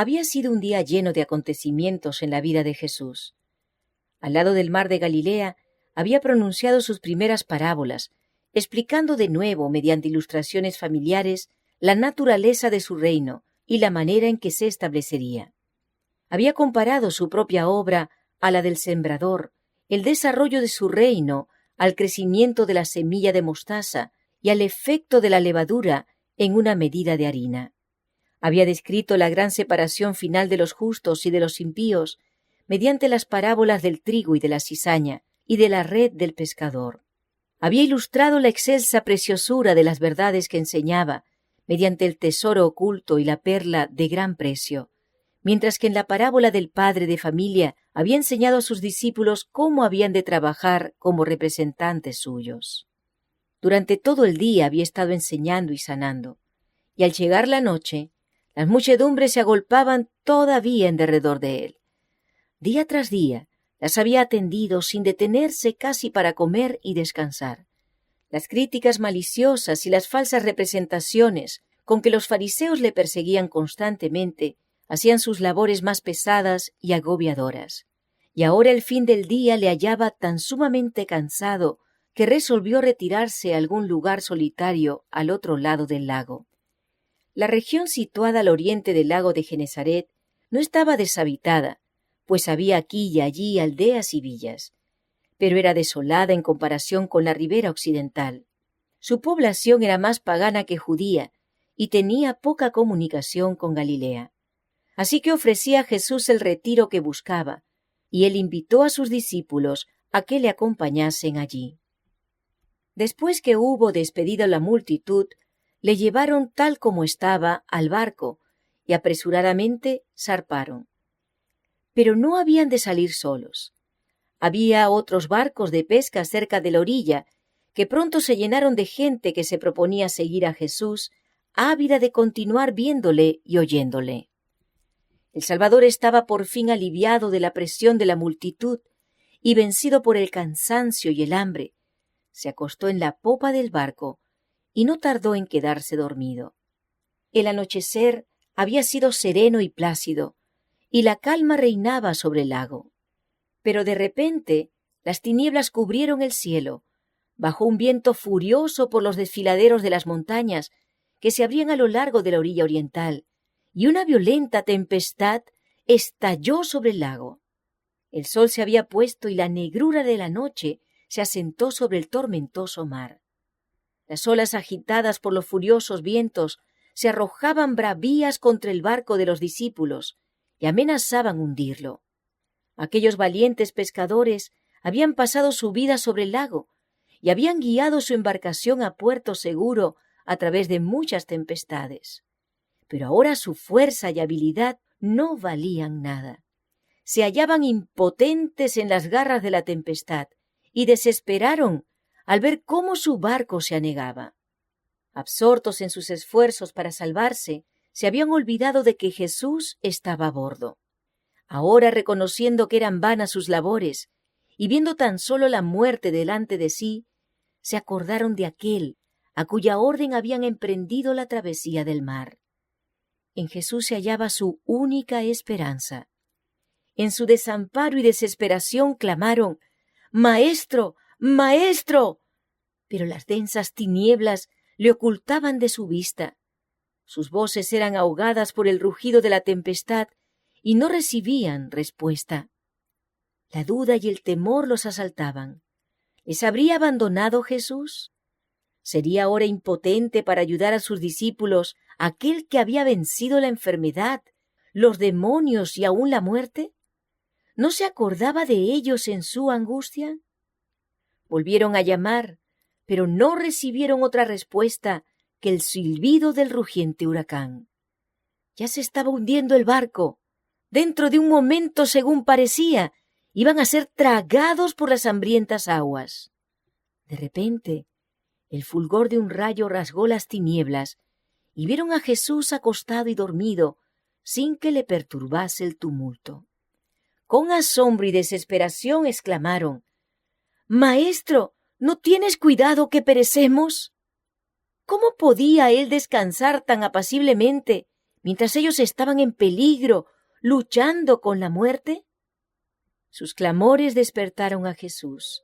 Había sido un día lleno de acontecimientos en la vida de Jesús. Al lado del mar de Galilea había pronunciado sus primeras parábolas, explicando de nuevo, mediante ilustraciones familiares, la naturaleza de su reino y la manera en que se establecería. Había comparado su propia obra a la del sembrador, el desarrollo de su reino al crecimiento de la semilla de mostaza y al efecto de la levadura en una medida de harina. Había descrito la gran separación final de los justos y de los impíos mediante las parábolas del trigo y de la cizaña y de la red del pescador. Había ilustrado la excelsa preciosura de las verdades que enseñaba mediante el tesoro oculto y la perla de gran precio, mientras que en la parábola del padre de familia había enseñado a sus discípulos cómo habían de trabajar como representantes suyos. Durante todo el día había estado enseñando y sanando, y al llegar la noche, las muchedumbres se agolpaban todavía en derredor de él. Día tras día las había atendido sin detenerse casi para comer y descansar. Las críticas maliciosas y las falsas representaciones con que los fariseos le perseguían constantemente hacían sus labores más pesadas y agobiadoras. Y ahora el fin del día le hallaba tan sumamente cansado que resolvió retirarse a algún lugar solitario al otro lado del lago. La región situada al oriente del lago de Genesaret no estaba deshabitada, pues había aquí y allí aldeas y villas, pero era desolada en comparación con la ribera occidental. Su población era más pagana que judía y tenía poca comunicación con Galilea. Así que ofrecía a Jesús el retiro que buscaba, y él invitó a sus discípulos a que le acompañasen allí. Después que hubo despedido a la multitud, le llevaron tal como estaba al barco, y apresuradamente zarparon. Pero no habían de salir solos. Había otros barcos de pesca cerca de la orilla, que pronto se llenaron de gente que se proponía seguir a Jesús, ávida de continuar viéndole y oyéndole. El Salvador estaba por fin aliviado de la presión de la multitud y vencido por el cansancio y el hambre. Se acostó en la popa del barco y no tardó en quedarse dormido. El anochecer había sido sereno y plácido, y la calma reinaba sobre el lago. Pero de repente las tinieblas cubrieron el cielo, bajó un viento furioso por los desfiladeros de las montañas que se abrían a lo largo de la orilla oriental, y una violenta tempestad estalló sobre el lago. El sol se había puesto y la negrura de la noche se asentó sobre el tormentoso mar. Las olas agitadas por los furiosos vientos se arrojaban bravías contra el barco de los discípulos y amenazaban hundirlo. Aquellos valientes pescadores habían pasado su vida sobre el lago y habían guiado su embarcación a puerto seguro a través de muchas tempestades. Pero ahora su fuerza y habilidad no valían nada. Se hallaban impotentes en las garras de la tempestad y desesperaron al ver cómo su barco se anegaba. Absortos en sus esfuerzos para salvarse, se habían olvidado de que Jesús estaba a bordo. Ahora, reconociendo que eran vanas sus labores y viendo tan solo la muerte delante de sí, se acordaron de aquel a cuya orden habían emprendido la travesía del mar. En Jesús se hallaba su única esperanza. En su desamparo y desesperación clamaron: «¡Maestro! ¡Maestro!». Pero las densas tinieblas le ocultaban de su vista. Sus voces eran ahogadas por el rugido de la tempestad y no recibían respuesta. La duda y el temor los asaltaban. ¿Les habría abandonado Jesús? ¿Sería ahora impotente para ayudar a sus discípulos aquel que había vencido la enfermedad, los demonios y aún la muerte? ¿No se acordaba de ellos en su angustia? Volvieron a llamar, pero no recibieron otra respuesta que el silbido del rugiente huracán. Ya se estaba hundiendo el barco. Dentro de un momento, según parecía, iban a ser tragados por las hambrientas aguas. De repente, el fulgor de un rayo rasgó las tinieblas y vieron a Jesús acostado y dormido, sin que le perturbase el tumulto. Con asombro y desesperación exclamaron: «Maestro, ¿no tienes cuidado que perecemos?». ¿Cómo podía él descansar tan apaciblemente mientras ellos estaban en peligro, luchando con la muerte? Sus clamores despertaron a Jesús,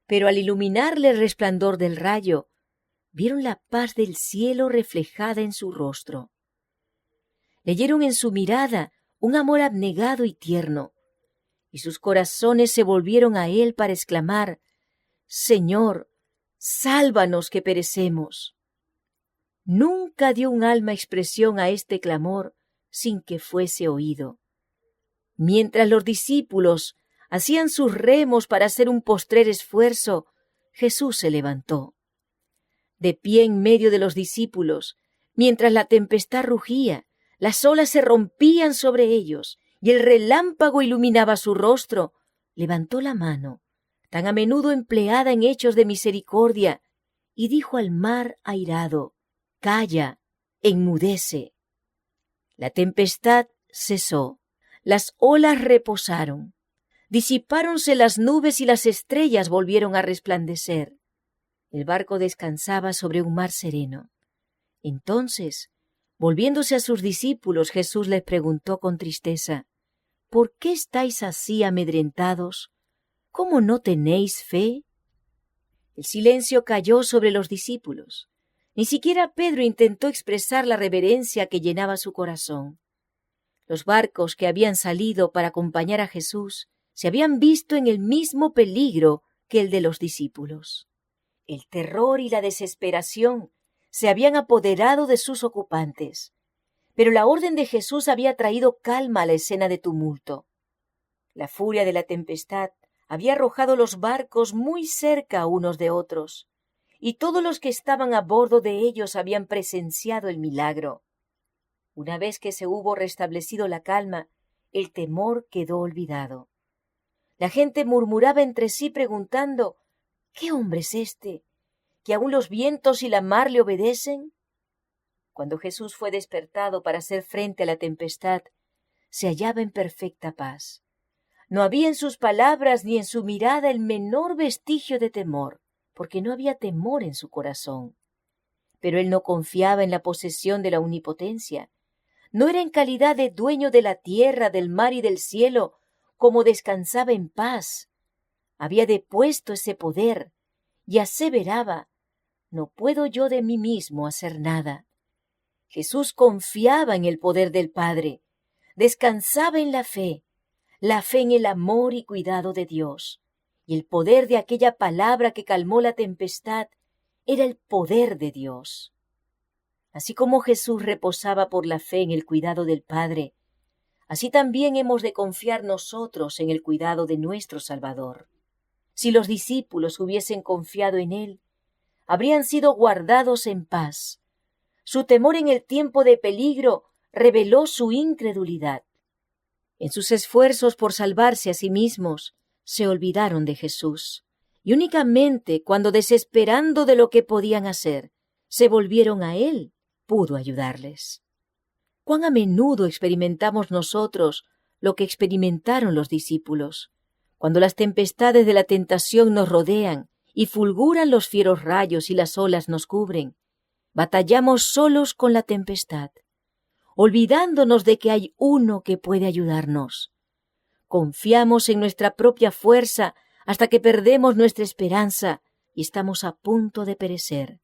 pero al iluminarle el resplandor del rayo, vieron la paz del cielo reflejada en su rostro. Leyeron en su mirada un amor abnegado y tierno, y sus corazones se volvieron a él para exclamar: Señor, sálvanos que perecemos. Nunca dio un alma expresión a este clamor sin que fuese oído. Mientras los discípulos hacían sus remos para hacer un postrer esfuerzo, Jesús se levantó. De pie en medio de los discípulos, mientras la tempestad rugía, las olas se rompían sobre ellos y el relámpago iluminaba su rostro, levantó la mano, tan a menudo empleada en hechos de misericordia, y dijo al mar airado: Calla, enmudece. La tempestad cesó, las olas reposaron, disipáronse las nubes y las estrellas volvieron a resplandecer. El barco descansaba sobre un mar sereno. Entonces, volviéndose a sus discípulos, Jesús les preguntó con tristeza: ¿Por qué estáis así amedrentados? ¿Cómo no tenéis fe? El silencio cayó sobre los discípulos. Ni siquiera Pedro intentó expresar la reverencia que llenaba su corazón. Los barcos que habían salido para acompañar a Jesús se habían visto en el mismo peligro que el de los discípulos. El terror y la desesperación se habían apoderado de sus ocupantes, pero la orden de Jesús había traído calma a la escena de tumulto. La furia de la tempestad había arrojado los barcos muy cerca unos de otros, y todos los que estaban a bordo de ellos habían presenciado el milagro. Una vez que se hubo restablecido la calma, el temor quedó olvidado. La gente murmuraba entre sí preguntando: ¿Qué hombre es este, que aun los vientos y la mar le obedecen? Cuando Jesús fue despertado para hacer frente a la tempestad, se hallaba en perfecta paz. No había en sus palabras ni en su mirada el menor vestigio de temor, porque no había temor en su corazón. Pero él no confiaba en la posesión de la omnipotencia. No era en calidad de dueño de la tierra, del mar y del cielo, como descansaba en paz. Había depuesto ese poder y aseveraba: no puedo yo de mí mismo hacer nada. Jesús confiaba en el poder del Padre, descansaba en la fe en el amor y cuidado de Dios, y el poder de aquella palabra que calmó la tempestad era el poder de Dios. Así como Jesús reposaba por la fe en el cuidado del Padre, así también hemos de confiar nosotros en el cuidado de nuestro Salvador. Si los discípulos hubiesen confiado en Él, habrían sido guardados en paz. Su temor en el tiempo de peligro reveló su incredulidad. En sus esfuerzos por salvarse a sí mismos, se olvidaron de Jesús, y únicamente cuando, desesperando de lo que podían hacer, se volvieron a Él, pudo ayudarles. ¿Cuán a menudo experimentamos nosotros lo que experimentaron los discípulos? Cuando las tempestades de la tentación nos rodean y fulguran los fieros rayos y las olas nos cubren, batallamos solos con la tempestad, olvidándonos de que hay uno que puede ayudarnos. Confiamos en nuestra propia fuerza hasta que perdemos nuestra esperanza y estamos a punto de perecer.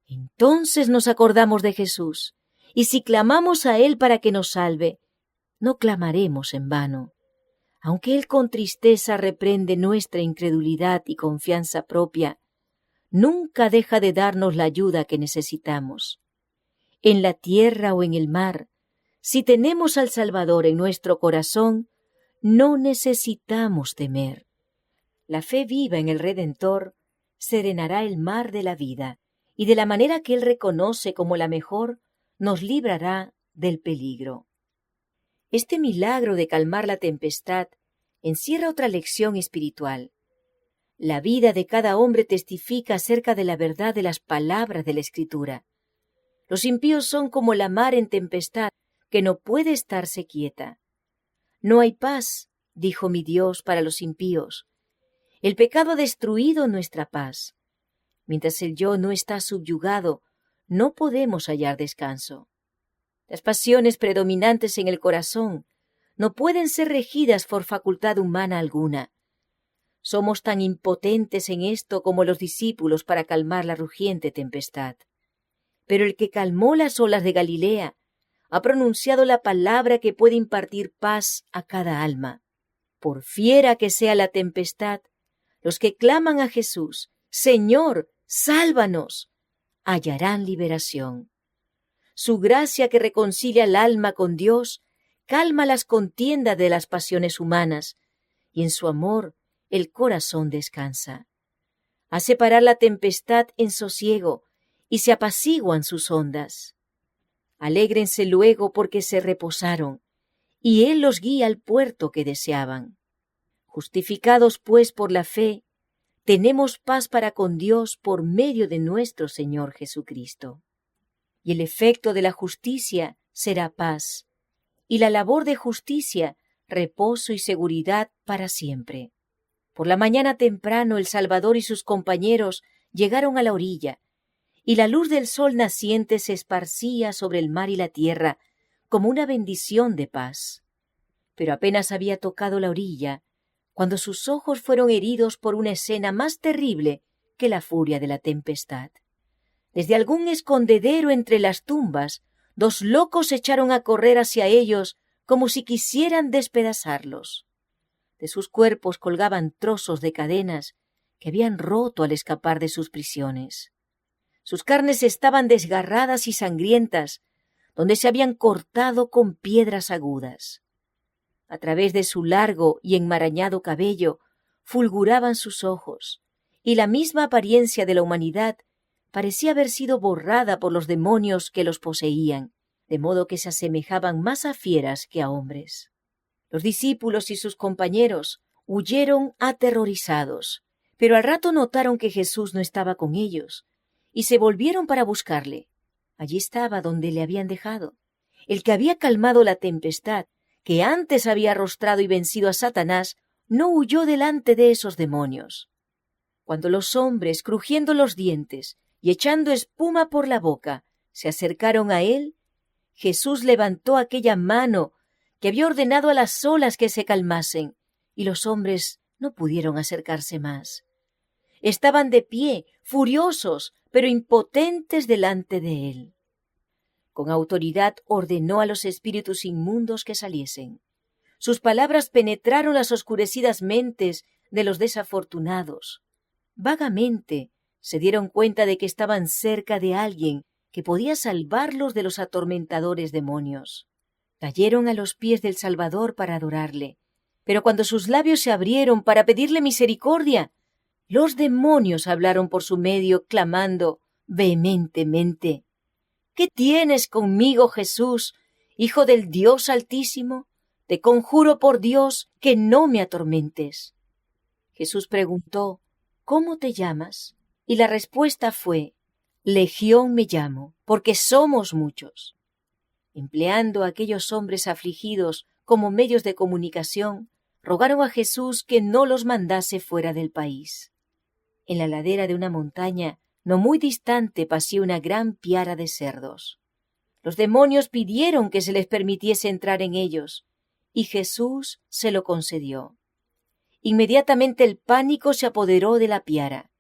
Entonces nos acordamos de Jesús, y si clamamos a Él para que nos salve, no clamaremos en vano. Aunque Él con tristeza reprende nuestra incredulidad y confianza propia, nunca deja de darnos la ayuda que necesitamos. En la tierra o en el mar, si tenemos al Salvador en nuestro corazón, no necesitamos temer. La fe viva en el Redentor serenará el mar de la vida, y de la manera que Él reconoce como la mejor, nos librará del peligro. Este milagro de calmar la tempestad encierra otra lección espiritual. La vida de cada hombre testifica acerca de la verdad de las palabras de la Escritura. Los impíos son como la mar en tempestad, que no puede estarse quieta. No hay paz, dijo mi Dios, para los impíos. El pecado ha destruido nuestra paz. Mientras el yo no está subyugado, no podemos hallar descanso. Las pasiones predominantes en el corazón no pueden ser regidas por facultad humana alguna. Somos tan impotentes en esto como los discípulos para calmar la rugiente tempestad. Pero el que calmó las olas de Galilea ha pronunciado la palabra que puede impartir paz a cada alma. Por fiera que sea la tempestad, los que claman a Jesús, Señor, sálvanos, hallarán liberación. Su gracia que reconcilia el alma con Dios calma las contiendas de las pasiones humanas, y en su amor el corazón descansa. Hace parar la tempestad en sosiego, y se apaciguan sus ondas. Alégrense luego porque se reposaron, y Él los guía al puerto que deseaban. Justificados pues por la fe, tenemos paz para con Dios por medio de nuestro Señor Jesucristo. Y el efecto de la justicia será paz, y la labor de justicia, reposo y seguridad para siempre. Por la mañana temprano el Salvador y sus compañeros llegaron a la orilla, y la luz del sol naciente se esparcía sobre el mar y la tierra como una bendición de paz. Pero apenas había tocado la orilla, cuando sus ojos fueron heridos por una escena más terrible que la furia de la tempestad. Desde algún escondedero entre las tumbas, dos locos se echaron a correr hacia ellos como si quisieran despedazarlos. De sus cuerpos colgaban trozos de cadenas que habían roto al escapar de sus prisiones. Sus carnes estaban desgarradas y sangrientas, donde se habían cortado con piedras agudas. A través de su largo y enmarañado cabello fulguraban sus ojos, y la misma apariencia de la humanidad parecía haber sido borrada por los demonios que los poseían, de modo que se asemejaban más a fieras que a hombres. Los discípulos y sus compañeros huyeron aterrorizados, pero al rato notaron que Jesús no estaba con ellos, y se volvieron para buscarle. Allí estaba donde le habían dejado, el que había calmado la tempestad, que antes había arrostrado y vencido a Satanás, no huyó delante de esos demonios. Cuando los hombres, crujiendo los dientes y echando espuma por la boca, se acercaron a él, Jesús levantó aquella mano que había ordenado a las olas que se calmasen, y los hombres no pudieron acercarse más. Estaban de pie, furiosos, pero impotentes delante de él. Con autoridad ordenó a los espíritus inmundos que saliesen. Sus palabras penetraron las oscurecidas mentes de los desafortunados. Vagamente se dieron cuenta de que estaban cerca de alguien que podía salvarlos de los atormentadores demonios. Cayeron a los pies del Salvador para adorarle, pero cuando sus labios se abrieron para pedirle misericordia, los demonios hablaron por su medio, clamando vehementemente: ¿Qué tienes conmigo, Jesús, Hijo del Dios Altísimo? Te conjuro por Dios que no me atormentes. Jesús preguntó: ¿Cómo te llamas? Y la respuesta fue: Legión me llamo, porque somos muchos. Empleando a aquellos hombres afligidos como medios de comunicación, rogaron a Jesús que no los mandase fuera del país. En la ladera de una montaña no muy distante pacía una gran piara de cerdos. Los demonios pidieron que se les permitiese entrar en ellos, y Jesús se lo concedió. Inmediatamente el pánico se apoderó de la piara.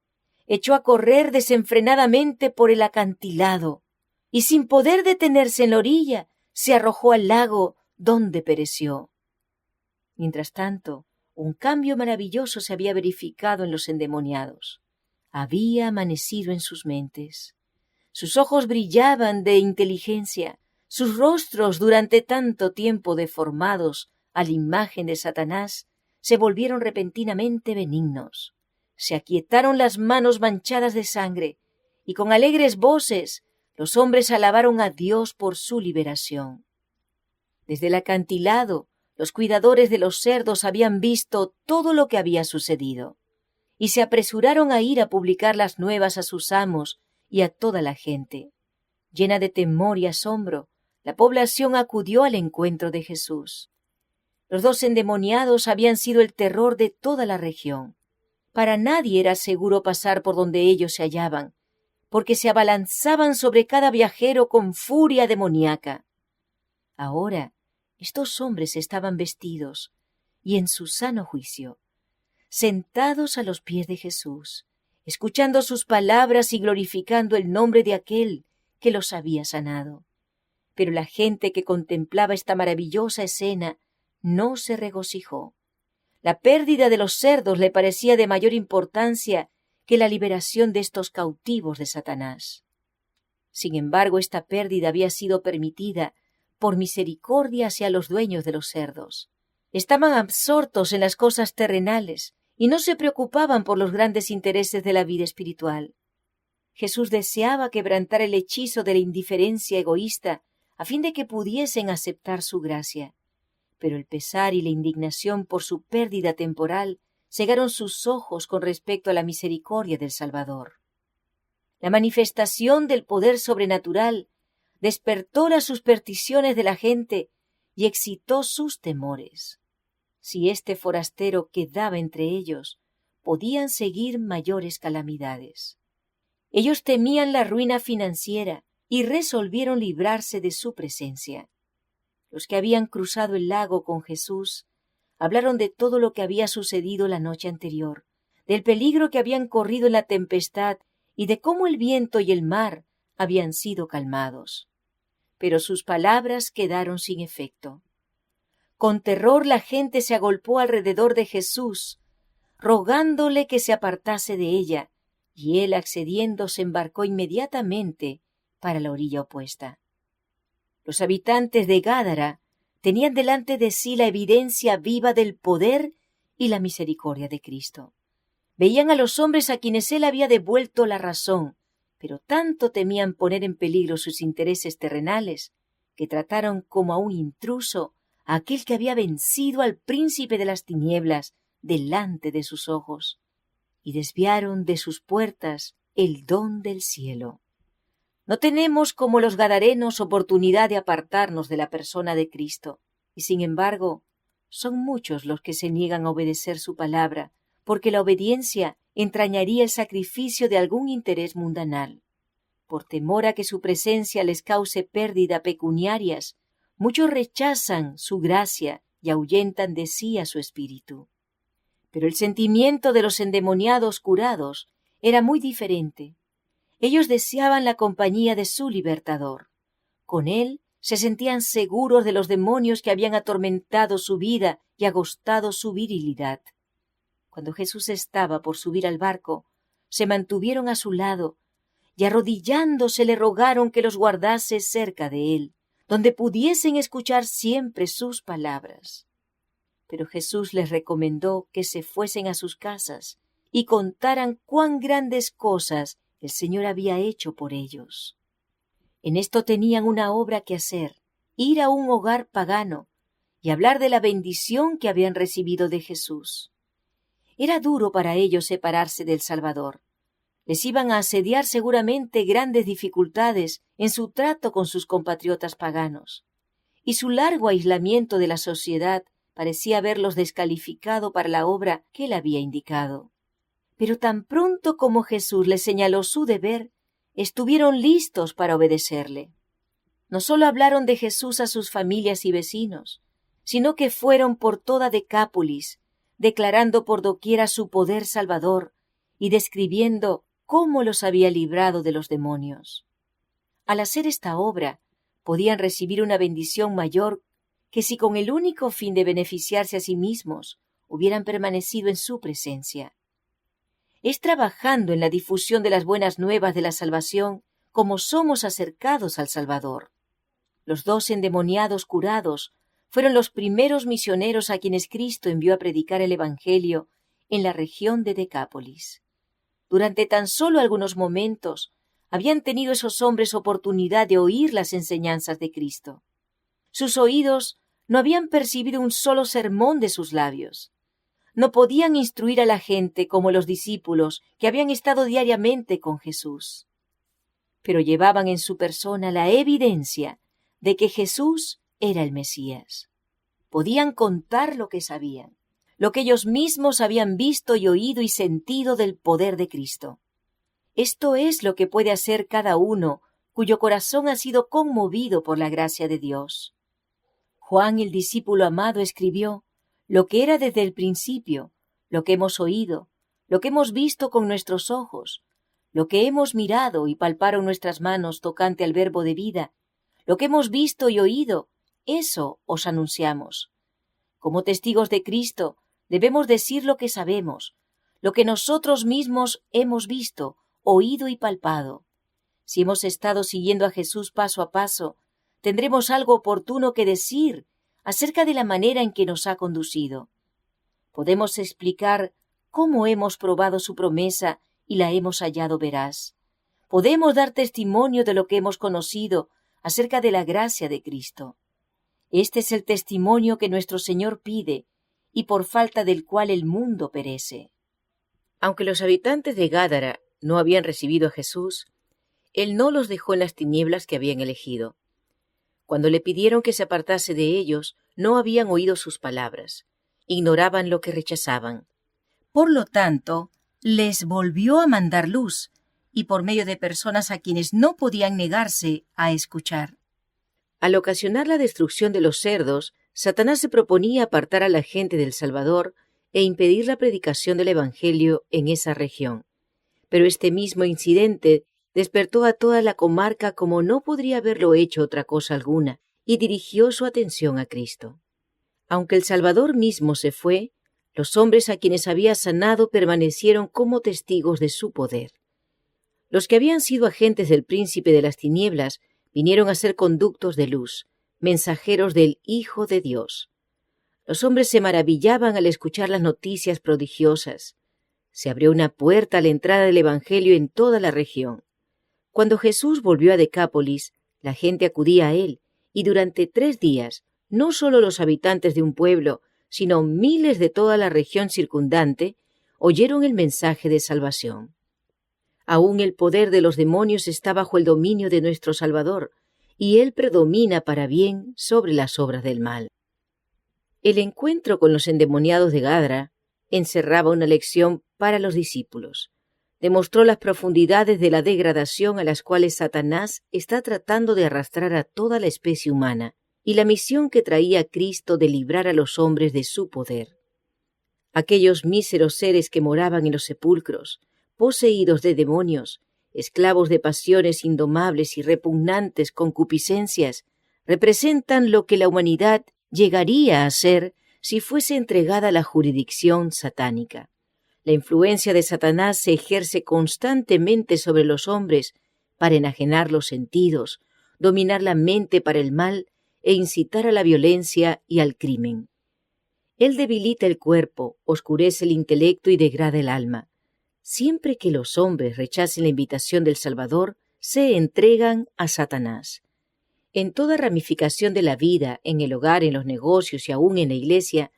Echó a correr desenfrenadamente por el acantilado, y sin poder detenerse en la orilla, se arrojó al lago, donde pereció. Mientras tanto, un cambio maravilloso se había verificado en los endemoniados. Había amanecido en sus mentes. Sus ojos brillaban de inteligencia, sus rostros, durante tanto tiempo deformados a la imagen de Satanás, se volvieron repentinamente benignos. Se aquietaron las manos manchadas de sangre, y con alegres voces los hombres alabaron a Dios por su liberación. Desde el acantilado, los cuidadores de los cerdos habían visto todo lo que había sucedido, y se apresuraron a ir a publicar las nuevas a sus amos y a toda la gente. Llena de temor y asombro, la población acudió al encuentro de Jesús. Los dos endemoniados habían sido el terror de toda la región. Para nadie era seguro pasar por donde ellos se hallaban, porque se abalanzaban sobre cada viajero con furia demoníaca. Ahora estos hombres estaban vestidos y en su sano juicio, sentados a los pies de Jesús, escuchando sus palabras y glorificando el nombre de aquel que los había sanado. Pero la gente que contemplaba esta maravillosa escena no se regocijó. La pérdida de los cerdos le parecía de mayor importancia que la liberación de estos cautivos de Satanás. Sin embargo, esta pérdida había sido permitida por misericordia hacia los dueños de los cerdos. Estaban absortos en las cosas terrenales y no se preocupaban por los grandes intereses de la vida espiritual. Jesús deseaba quebrantar el hechizo de la indiferencia egoísta a fin de que pudiesen aceptar su gracia. Pero el pesar y la indignación por su pérdida temporal cegaron sus ojos con respecto a la misericordia del Salvador. La manifestación del poder sobrenatural despertó las supersticiones de la gente y excitó sus temores. Si este forastero quedaba entre ellos, podían seguir mayores calamidades. Ellos temían la ruina financiera y resolvieron librarse de su presencia. Los que habían cruzado el lago con Jesús hablaron de todo lo que había sucedido la noche anterior, del peligro que habían corrido en la tempestad y de cómo el viento y el mar habían sido calmados. Pero sus palabras quedaron sin efecto. Con terror la gente se agolpó alrededor de Jesús, rogándole que se apartase de ella, y él, accediendo, se embarcó inmediatamente para la orilla opuesta. Los habitantes de Gádara tenían delante de sí la evidencia viva del poder y la misericordia de Cristo. Veían a los hombres a quienes él había devuelto la razón, pero tanto temían poner en peligro sus intereses terrenales, que trataron como a un intruso a aquel que había vencido al príncipe de las tinieblas delante de sus ojos, y desviaron de sus puertas el don del cielo. No tenemos como los gadarenos oportunidad de apartarnos de la persona de Cristo, y sin embargo, son muchos los que se niegan a obedecer su palabra, porque la obediencia entrañaría el sacrificio de algún interés mundanal. Por temor a que su presencia les cause pérdida pecuniarias, muchos rechazan su gracia y ahuyentan de sí a su espíritu. Pero el sentimiento de los endemoniados curados era muy diferente. Ellos deseaban la compañía de su libertador. Con él se sentían seguros de los demonios que habían atormentado su vida y agostado su virilidad. Cuando Jesús estaba por subir al barco, se mantuvieron a su lado y arrodillándose le rogaron que los guardase cerca de él, donde pudiesen escuchar siempre sus palabras. Pero Jesús les recomendó que se fuesen a sus casas y contaran cuán grandes cosas el Señor había hecho por ellos. En esto tenían una obra que hacer, ir a un hogar pagano y hablar de la bendición que habían recibido de Jesús. Era duro para ellos separarse del Salvador. Les iban a asediar seguramente grandes dificultades en su trato con sus compatriotas paganos, y su largo aislamiento de la sociedad parecía haberlos descalificado para la obra que él había indicado. Pero tan pronto como Jesús les señaló su deber, estuvieron listos para obedecerle. No solo hablaron de Jesús a sus familias y vecinos, sino que fueron por toda Decápolis, declarando por doquiera su poder salvador y describiendo cómo los había librado de los demonios. Al hacer esta obra, podían recibir una bendición mayor que si con el único fin de beneficiarse a sí mismos hubieran permanecido en su presencia. Es trabajando en la difusión de las buenas nuevas de la salvación como somos acercados al Salvador. Los 2 endemoniados curados fueron los primeros misioneros a quienes Cristo envió a predicar el Evangelio en la región de Decápolis. Durante tan solo algunos momentos habían tenido esos hombres oportunidad de oír las enseñanzas de Cristo. Sus oídos no habían percibido un solo sermón de sus labios. No podían instruir a la gente como los discípulos que habían estado diariamente con Jesús. Pero llevaban en su persona la evidencia de que Jesús era el Mesías. Podían contar lo que sabían, lo que ellos mismos habían visto y oído y sentido del poder de Cristo. Esto es lo que puede hacer cada uno cuyo corazón ha sido conmovido por la gracia de Dios. Juan, el discípulo amado, escribió lo que era desde el principio, lo que hemos oído, lo que hemos visto con nuestros ojos, lo que hemos mirado y palparon nuestras manos tocante al verbo de vida, lo que hemos visto y oído, eso os anunciamos. Como testigos de Cristo, debemos decir lo que sabemos, lo que nosotros mismos hemos visto, oído y palpado. Si hemos estado siguiendo a Jesús paso a paso, tendremos algo oportuno que decir acerca de la manera en que nos ha conducido. Podemos explicar cómo hemos probado su promesa y la hemos hallado veraz. Podemos dar testimonio de lo que hemos conocido acerca de la gracia de Cristo. Este es el testimonio que nuestro Señor pide y por falta del cual el mundo perece. Aunque los habitantes de Gádara no habían recibido a Jesús, Él no los dejó en las tinieblas que habían elegido. Cuando le pidieron que se apartase de ellos, no habían oído sus palabras, ignoraban lo que rechazaban. Por lo tanto, les volvió a mandar luz, y por medio de personas a quienes no podían negarse a escuchar. Al ocasionar la destrucción de los cerdos, Satanás se proponía apartar a la gente del Salvador e impedir la predicación del Evangelio en esa región. Pero este mismo incidente despertó a toda la comarca como no podría haberlo hecho otra cosa alguna, y dirigió su atención a Cristo. Aunque el Salvador mismo se fue, los hombres a quienes había sanado permanecieron como testigos de su poder. Los que habían sido agentes del príncipe de las tinieblas vinieron a ser conductos de luz, mensajeros del Hijo de Dios. Los hombres se maravillaban al escuchar las noticias prodigiosas. Se abrió una puerta a la entrada del Evangelio en toda la región. Cuando Jesús volvió a Decápolis, la gente acudía a él, y durante 3 días, no solo los habitantes de un pueblo, sino miles de toda la región circundante, oyeron el mensaje de salvación. Aún el poder de los demonios está bajo el dominio de nuestro Salvador, y Él predomina para bien sobre las obras del mal. El encuentro con los endemoniados de Gádara encerraba una lección para los discípulos. Demostró las profundidades de la degradación a las cuales Satanás está tratando de arrastrar a toda la especie humana, y la misión que traía Cristo de librar a los hombres de su poder. Aquellos míseros seres que moraban en los sepulcros, poseídos de demonios, esclavos de pasiones indomables y repugnantes concupiscencias, representan lo que la humanidad llegaría a ser si fuese entregada a la jurisdicción satánica. La influencia de Satanás se ejerce constantemente sobre los hombres para enajenar los sentidos, dominar la mente para el mal e incitar a la violencia y al crimen. Él debilita el cuerpo, oscurece el intelecto y degrada el alma. Siempre que los hombres rechacen la invitación del Salvador, se entregan a Satanás. En toda ramificación de la vida, en el hogar, en los negocios y aún en la iglesia,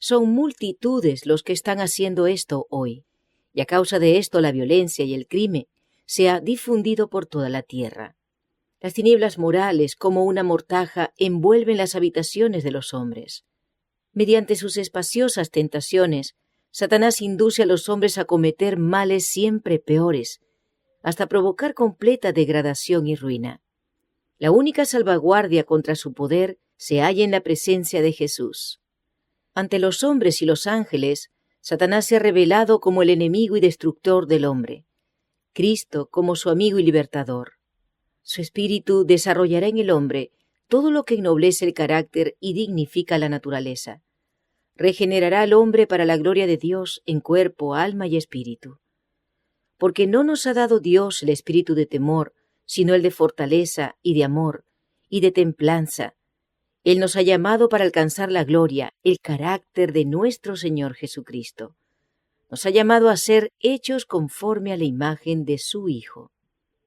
son multitudes los que están haciendo esto hoy, y a causa de esto la violencia y el crimen se ha difundido por toda la tierra. Las tinieblas morales, como una mortaja, envuelven las habitaciones de los hombres. Mediante sus espaciosas tentaciones, Satanás induce a los hombres a cometer males siempre peores, hasta provocar completa degradación y ruina. La única salvaguardia contra su poder se halla en la presencia de Jesús. Ante los hombres y los ángeles, Satanás se ha revelado como el enemigo y destructor del hombre, Cristo como su amigo y libertador. Su espíritu desarrollará en el hombre todo lo que ennoblece el carácter y dignifica la naturaleza. Regenerará al hombre para la gloria de Dios en cuerpo, alma y espíritu. Porque no nos ha dado Dios el espíritu de temor, sino el de fortaleza y de amor y de templanza. Él nos ha llamado para alcanzar la gloria, el carácter de nuestro Señor Jesucristo. Nos ha llamado a ser hechos conforme a la imagen de su Hijo.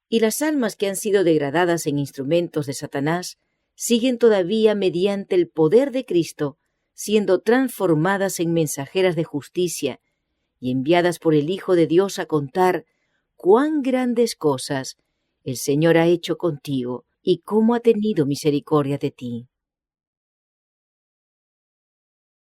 Y las almas que han sido degradadas en instrumentos de Satanás siguen todavía mediante el poder de Cristo, siendo transformadas en mensajeras de justicia y enviadas por el Hijo de Dios a contar cuán grandes cosas el Señor ha hecho contigo y cómo ha tenido misericordia de ti.